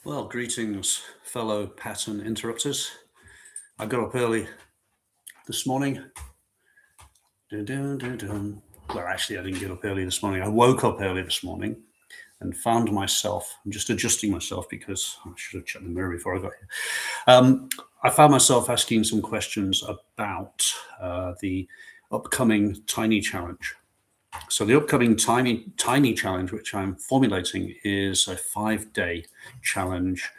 Well, greetings, fellow pattern interrupters. I got up early this morning. Dun, dun, dun, dun. Well, actually, I didn't get up early this morning. I woke up early this morning and found myself, I'm just adjusting myself because I should have checked the mirror before I got here. I found myself asking some questions about the upcoming Tiny Challenge. So the upcoming Tiny Challenge, which I'm formulating, is a 5-day challenge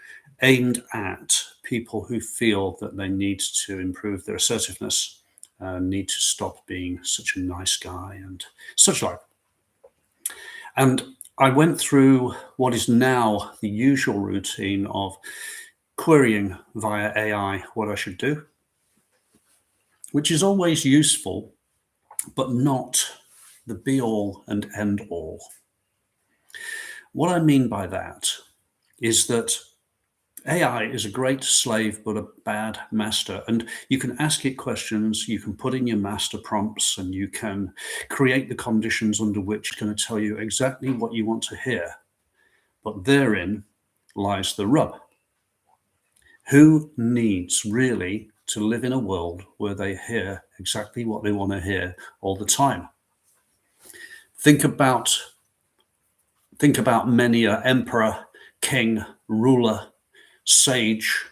aimed at people who feel that they need to improve their assertiveness, need to stop being such a nice guy and such like. And I went through what is now the usual routine of querying via AI what I should do, which is always useful, but not the be all and end all. What I mean by that is that AI is a great slave, but a bad master. And you can ask it questions, you can put in your master prompts, and you can create the conditions under which it's going to tell you exactly what you want to hear. But therein lies the rub. Who needs really to live in a world where they hear exactly what they want to hear all the time? Think about many an emperor, king, ruler, sage,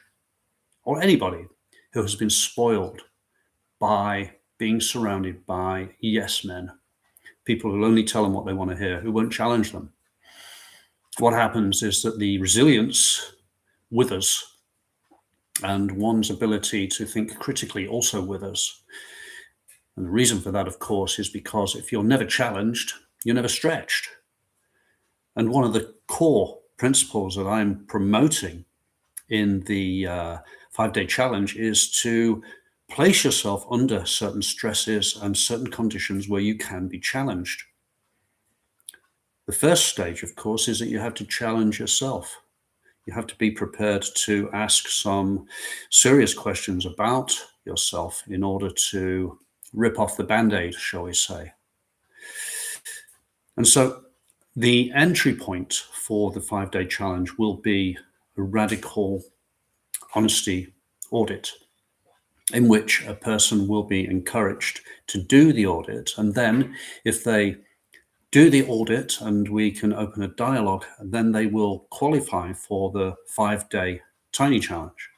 or anybody who has been spoiled by being surrounded by yes men, people who will only tell them what they want to hear, who won't challenge them. What happens is that the resilience withers, and one's ability to think critically also withers. And the reason for that, of course, is because if you're never challenged, you're never stretched. And one of the core principles that I'm promoting in the 5-day challenge is to place yourself under certain stresses and certain conditions where you can be challenged. The first stage, of course, is that you have to challenge yourself. You have to be prepared to ask some serious questions about yourself in order to rip off the Band-Aid, shall we say. And so the entry point for the 5-day challenge will be a radical honesty audit, in which a person will be encouraged to do the audit. And then if they do the audit and we can open a dialogue, then they will qualify for the 5-day Tiny Challenge.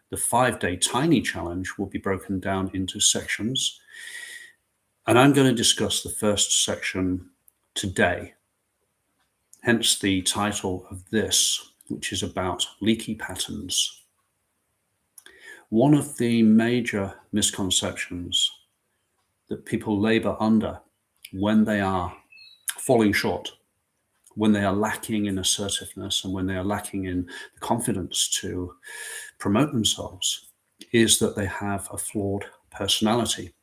The 5-day Tiny Challenge will be broken down into sections. And I'm going to discuss the first section today, hence the title of this, which is about leaky patterns. One of the major misconceptions that people labor under when they are falling short, when they are lacking in assertiveness and when they are lacking in the confidence to promote themselves, is that they have a flawed personality.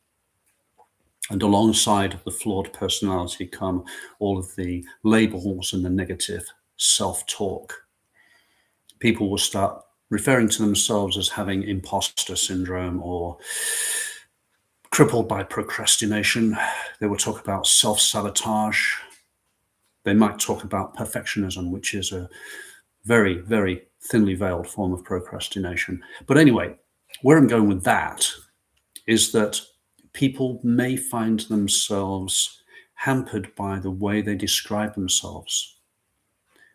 And alongside the flawed personality come all of the labels and the negative self-talk. People will start referring to themselves as having imposter syndrome or crippled by procrastination. They will talk about self-sabotage. They might talk about perfectionism, which is a very, very thinly veiled form of procrastination. But anyway, where I'm going with that is that people may find themselves hampered by the way they describe themselves,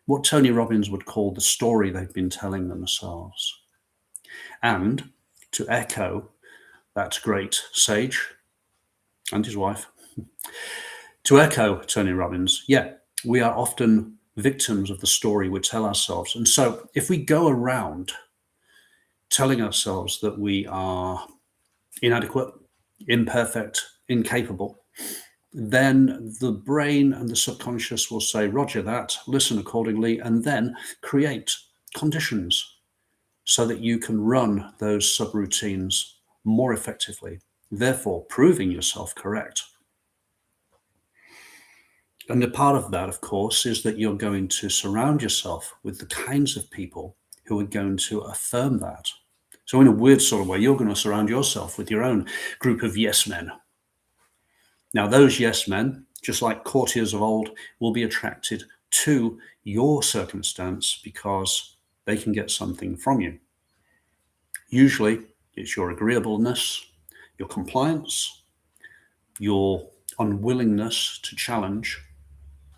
what Tony Robbins would call the story they've been telling themselves. And to echo that great sage and his wife, to echo Tony Robbins, we are often victims of the story we tell ourselves. And so if we go around telling ourselves that we are inadequate, imperfect, incapable, then the brain and the subconscious will say, Roger that, listen accordingly, and then create conditions so that you can run those subroutines more effectively, therefore proving yourself correct. And a part of that, of course, is that you're going to surround yourself with the kinds of people who are going to affirm that. So in a weird sort of way, you're going to surround yourself with your own group of yes men. Now, those yes men, just like courtiers of old, will be attracted to your circumstance because they can get something from you. Usually it's your agreeableness, your compliance, your unwillingness to challenge,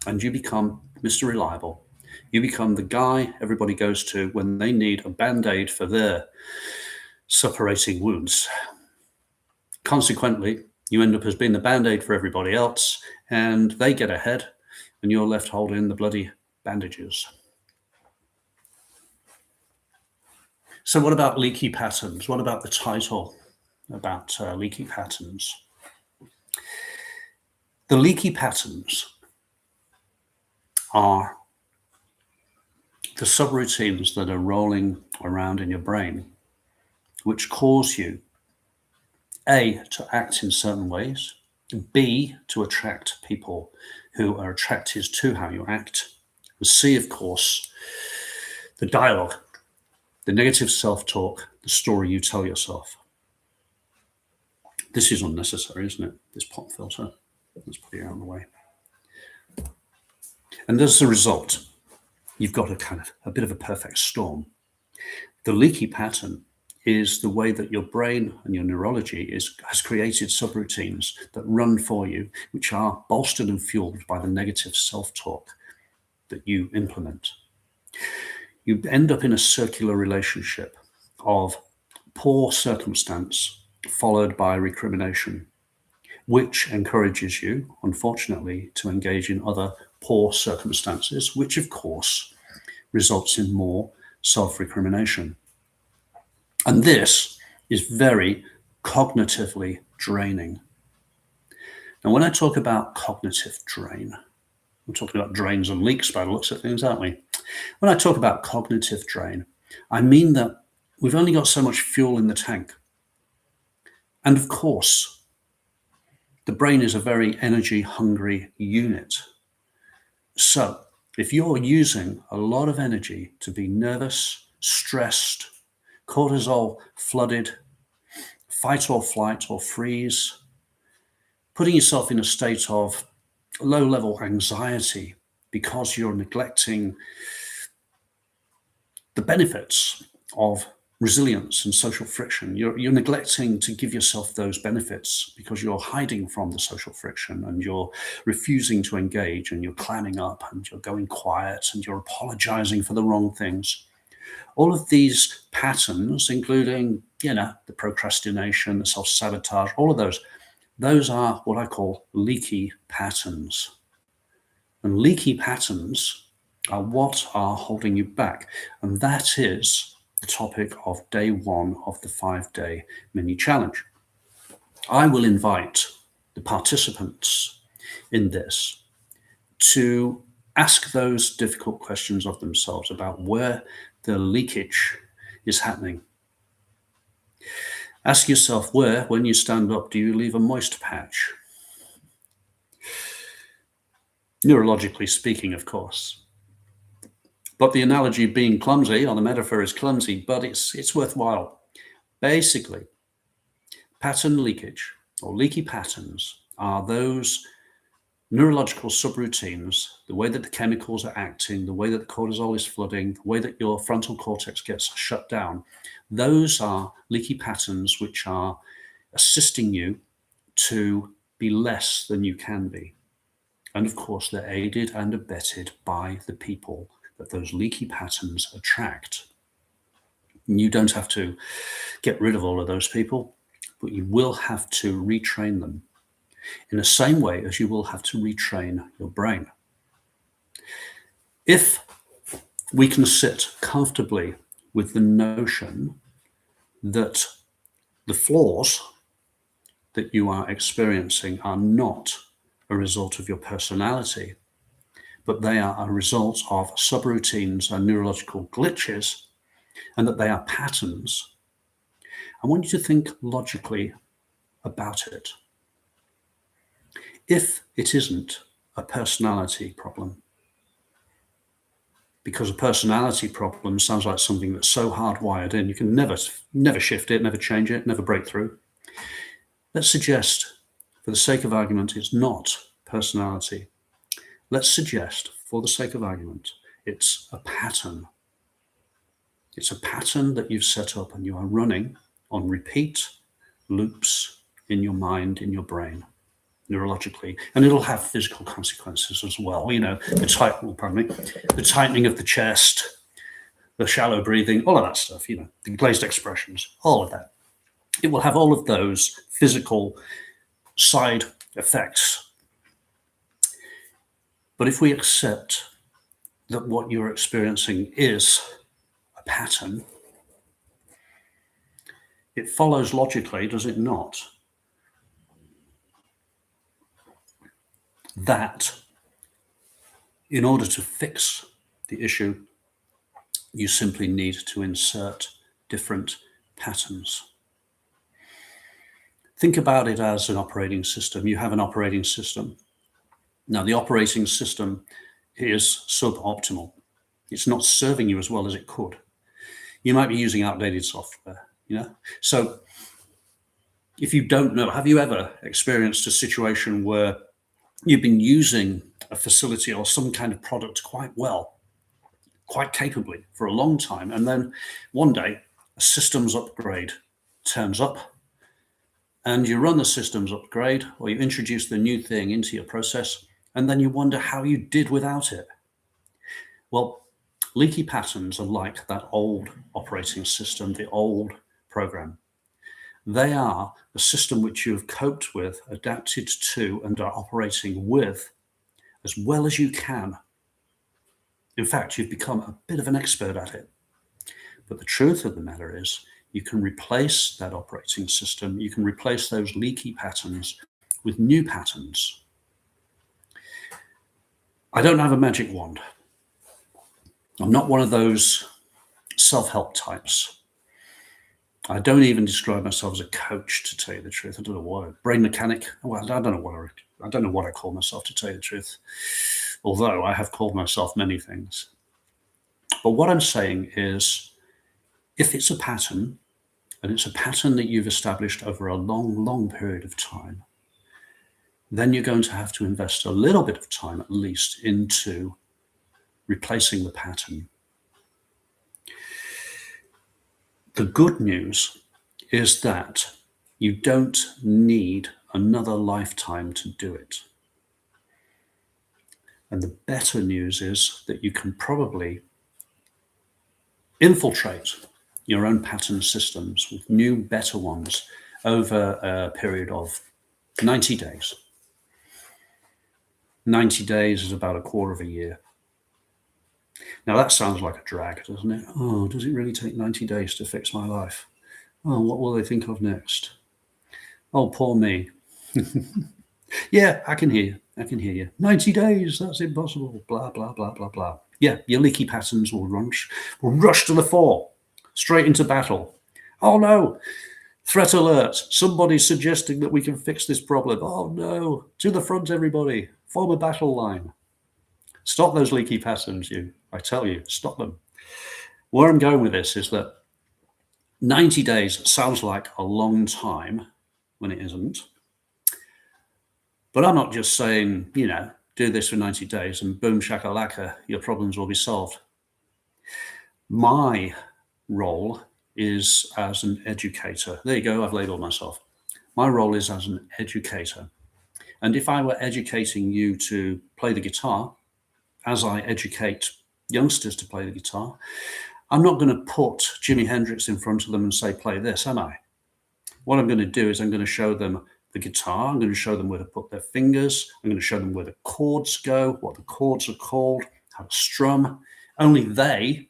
and you become Mr. Reliable. You become the guy everybody goes to when they need a band-aid for their suppurating wounds. Consequently, you end up as being the band-aid for everybody else, and they get ahead, and you're left holding the bloody bandages. So what about leaky patterns? What about the title about leaky patterns? The leaky patterns are the subroutines that are rolling around in your brain, which cause you, A, to act in certain ways, B, to attract people who are attracted to how you act, and C, of course, the dialogue, the negative self-talk, the story you tell yourself. This is unnecessary, isn't it? This pop filter. Let's put it out of the way. And as a result, you've got a bit of a perfect storm. The leaky pattern is the way that your brain and your neurology has created subroutines that run for you, which are bolstered and fueled by the negative self-talk that you implement. You end up in a circular relationship of poor circumstance followed by recrimination, which encourages you, unfortunately, to engage in other poor circumstances, which of course results in more self-recrimination. And this is very cognitively draining. Now, when I talk about cognitive drain, we're talking about drains and leaks by the looks of things, aren't we? When I talk about cognitive drain, I mean that we've only got so much fuel in the tank. And of course, the brain is a very energy-hungry unit. So if you're using a lot of energy to be nervous, stressed, cortisol flooded, fight or flight or freeze, putting yourself in a state of low-level anxiety because you're neglecting the benefits of resilience and social friction. You're neglecting to give yourself those benefits because you're hiding from the social friction and you're refusing to engage and you're clamming up and you're going quiet and you're apologizing for the wrong things. All of these patterns, including, the procrastination, the self-sabotage, all of those are what I call leaky patterns. And leaky patterns are what are holding you back. And that is the topic of day one of the 5-day mini challenge. I will invite the participants in this to ask those difficult questions of themselves about where the leakage is happening. Ask yourself where, when you stand up, do you leave a moist patch? Neurologically speaking, of course. But the analogy being clumsy, or the metaphor is clumsy, but it's worthwhile. Basically, pattern leakage or leaky patterns are those neurological subroutines, the way that the chemicals are acting, the way that the cortisol is flooding, the way that your frontal cortex gets shut down. Those are leaky patterns which are assisting you to be less than you can be. And of course, they're aided and abetted by the people that those leaky patterns attract. You don't have to get rid of all of those people, but you will have to retrain them in the same way as you will have to retrain your brain. If we can sit comfortably with the notion that the flaws that you are experiencing are not a result of your personality, but they are a result of subroutines and neurological glitches, and that they are patterns, I want you to think logically about it. If it isn't a personality problem, because a personality problem sounds like something that's so hardwired in, you can never shift it, never change it, never break through. Let's suggest, for the sake of argument, it's not personality. Let's suggest, for the sake of argument, it's a pattern. It's a pattern that you've set up and you are running on repeat loops in your mind, in your brain, neurologically, and it'll have physical consequences as well. You know, the tightening of the chest, the shallow breathing, all of that stuff, you know, the glazed expressions, all of that. It will have all of those physical side effects. But if we accept that what you're experiencing is a pattern, it follows logically, does it not, that in order to fix the issue, you simply need to insert different patterns. Think about it as an operating system. You have an operating system. Now, the operating system is suboptimal. It's not serving you as well as it could. You might be using outdated software, you know? So if you don't know, have you ever experienced a situation where you've been using a facility or some kind of product quite well, quite capably for a long time, and then one day a systems upgrade turns up and you run the systems upgrade or you introduce the new thing into your process and then you wonder how you did without it? Well, leaky patterns are like that old operating system, the old program. They are a system which you have coped with, adapted to, and are operating with as well as you can. In fact, you've become a bit of an expert at it. But the truth of the matter is, you can replace that operating system, you can replace those leaky patterns with new patterns. I don't have a magic wand. I'm not one of those self-help types. I don't even describe myself as a coach, to tell you the truth. I don't know what, brain mechanic. Well, I don't know what I call myself, to tell you the truth. Although I have called myself many things. But what I'm saying is, if it's a pattern, and it's a pattern that you've established over a long, long period of time, then you're going to have to invest a little bit of time, at least, into replacing the pattern. The good news is that you don't need another lifetime to do it. And the better news is that you can probably infiltrate your own pattern systems with new, better ones over a period of 90 days. 90 days is about a quarter of a year. Now that sounds like a drag, doesn't it? Oh, does it really take 90 days to fix my life? Oh, what will they think of next? Oh, poor me. Yeah, I can hear you. 90 days, that's impossible. Blah, blah, blah, blah, blah. Yeah, your leaky patterns will rush to the fore, straight into battle. Oh no, threat alert. Somebody's suggesting that we can fix this problem. Oh no, to the front, everybody. Form a battle line. Stop those leaky patterns, I tell you, stop them. Where I'm going with this is that 90 days sounds like a long time when it isn't. But I'm not just saying, do this for 90 days and boom, shakalaka, your problems will be solved. My role is as an educator. There you go, I've labeled myself. My role is as an educator. And if I were educating you to play the guitar, as I educate youngsters to play the guitar, I'm not going to put Jimi Hendrix in front of them and say, play this, am I? What I'm going to do is I'm going to show them the guitar. I'm going to show them where to put their fingers. I'm going to show them where the chords go, what the chords are called, how to strum. Only they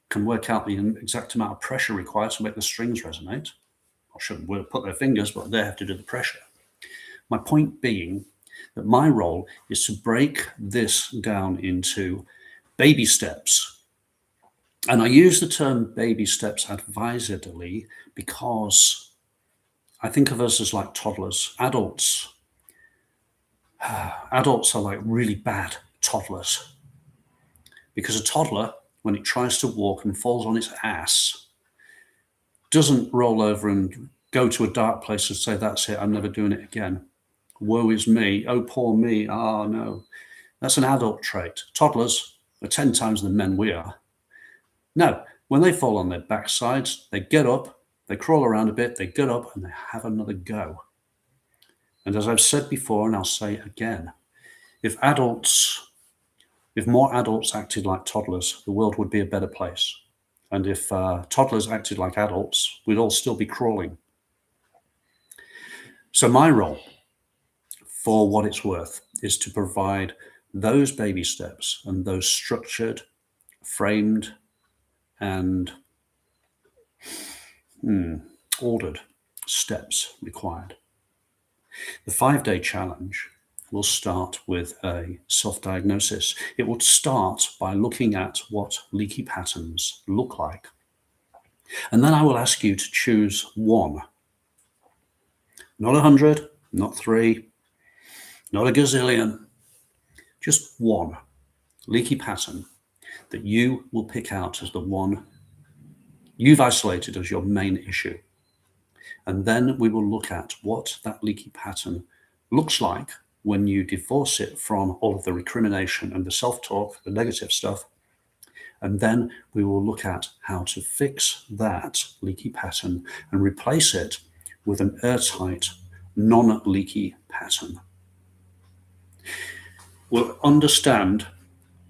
can work out the exact amount of pressure required to make the strings resonate. I'll show them where to put their fingers, but they have to do the pressure. My point being that my role is to break this down into baby steps. And I use the term baby steps advisedly because I think of us as like toddlers. Adults are like really bad toddlers, because a toddler, when it tries to walk and falls on its ass, doesn't roll over and go to a dark place and say, that's it, I'm never doing it again. Woe is me. Oh, poor me. Oh, no. That's an adult trait. Toddlers are 10 times the men we are. No, When they fall on their backsides, they get up, they crawl around a bit, they get up, and they have another go. And as I've said before, and I'll say again, if more adults acted like toddlers, the world would be a better place. And if toddlers acted like adults, we'd all still be crawling. So my role, for what it's worth, is to provide those baby steps and those structured, framed, and ordered steps required. The 5-day challenge will start with a self-diagnosis. It will start by looking at what leaky patterns look like. And then I will ask you to choose one. Not 100, not 3, not a gazillion. Just one leaky pattern that you will pick out as the one you've isolated as your main issue. And then we will look at what that leaky pattern looks like when you divorce it from all of the recrimination and the self-talk, the negative stuff. And then we will look at how to fix that leaky pattern and replace it with an airtight, non-leaky pattern. We'll understand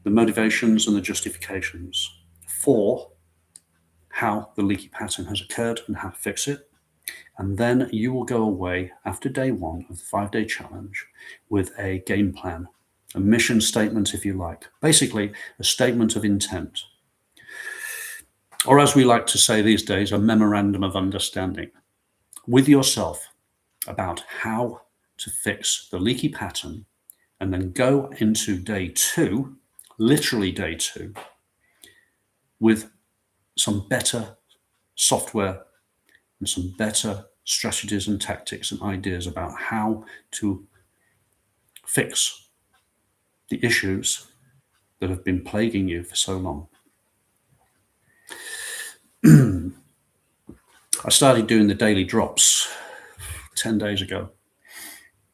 the motivations and the justifications for how the leaky pattern has occurred and how to fix it. And then you will go away after day 1 of the 5-day challenge with a game plan, a mission statement, if you like. Basically, a statement of intent. Or as we like to say these days, a memorandum of understanding with yourself about how to fix the leaky pattern, and then go into day 2, literally day 2, with some better software and some better strategies and tactics and ideas about how to fix the issues that have been plaguing you for so long. I started doing the daily drops 10 days ago.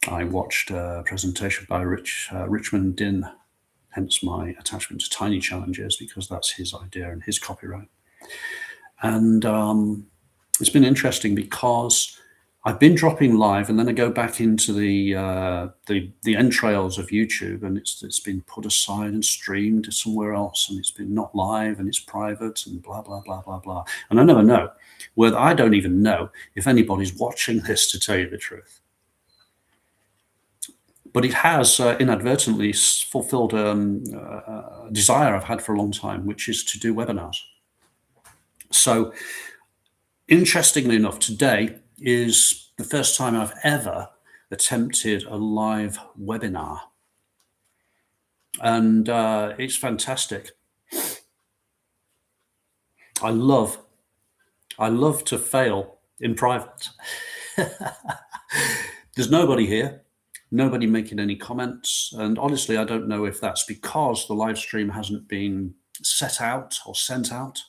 I watched a presentation by Richmond Din, hence my attachment to tiny challenges, because that's his idea and his copyright. And it's been interesting because I've been dropping live, and then I go back into the entrails of YouTube, and it's been put aside and streamed somewhere else, and it's been not live, and it's private, and blah blah blah blah blah. And I never know whether, I don't even know if anybody's watching this, to tell you the truth. But it has inadvertently fulfilled a desire I've had for a long time, which is to do webinars. So, interestingly enough, today is the first time I've ever attempted a live webinar. And it's fantastic. I love to fail in private. There's nobody here, nobody making any comments. And honestly, I don't know if that's because the live stream hasn't been set out or sent out.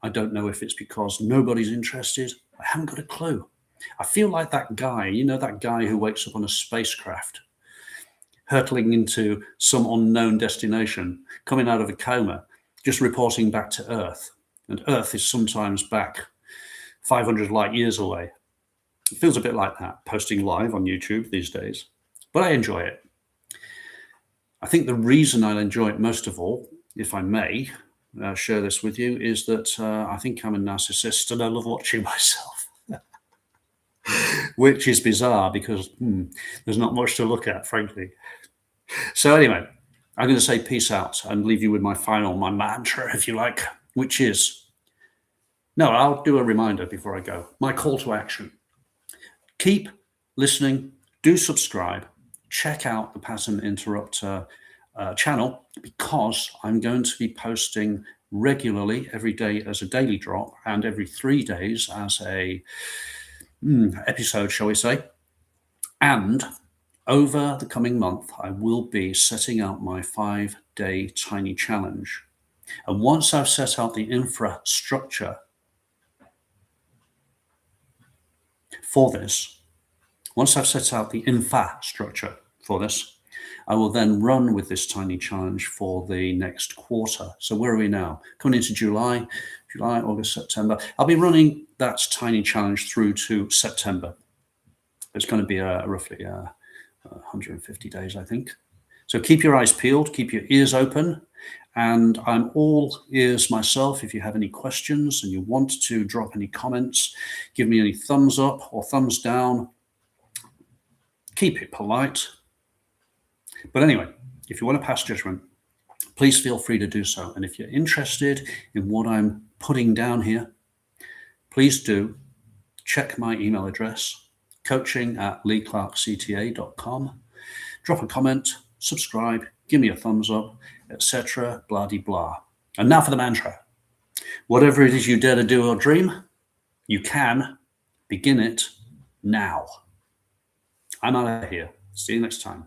I don't know if it's because nobody's interested. I haven't got a clue. I feel like that guy, you know, that guy who wakes up on a spacecraft, hurtling into some unknown destination, coming out of a coma, just reporting back to Earth. And Earth is sometimes back 500 light years away. It feels a bit like that, posting live on YouTube these days. But I enjoy it. I think the reason I enjoy it most of all, if I may share this with you, is that I think I'm a narcissist and I love watching myself. Which is bizarre because there's not much to look at, frankly. So anyway, I'm going to say peace out and leave you with my mantra, if you like, which is, no, I'll do a reminder before I go. My call to action. Keep listening, do subscribe, check out the Pattern Interrupter channel, because I'm going to be posting regularly every day as a daily drop and every 3 days as a episode, shall we say. And over the coming month, I will be setting out my 5-day tiny challenge. And once I've set out the infrastructure for this, I will then run with this tiny challenge for the next quarter. So where are we now? Coming into July. July, August, September. I'll be running that tiny challenge through to September. It's going to be roughly 150 days, I think. So keep your eyes peeled, keep your ears open, and I'm all ears myself. If you have any questions and you want to drop any comments, give me any thumbs up or thumbs down. Keep it polite. But anyway, if you want to pass judgment, please feel free to do so. And if you're interested in what I'm putting down here, please do check my email address, coaching@leeclarkcta.com. Drop a comment, subscribe, give me a thumbs up, etc. Blah-de-blah. And now for the mantra. Whatever it is you dare to do or dream, you can begin it now. I'm out of here. See you next time.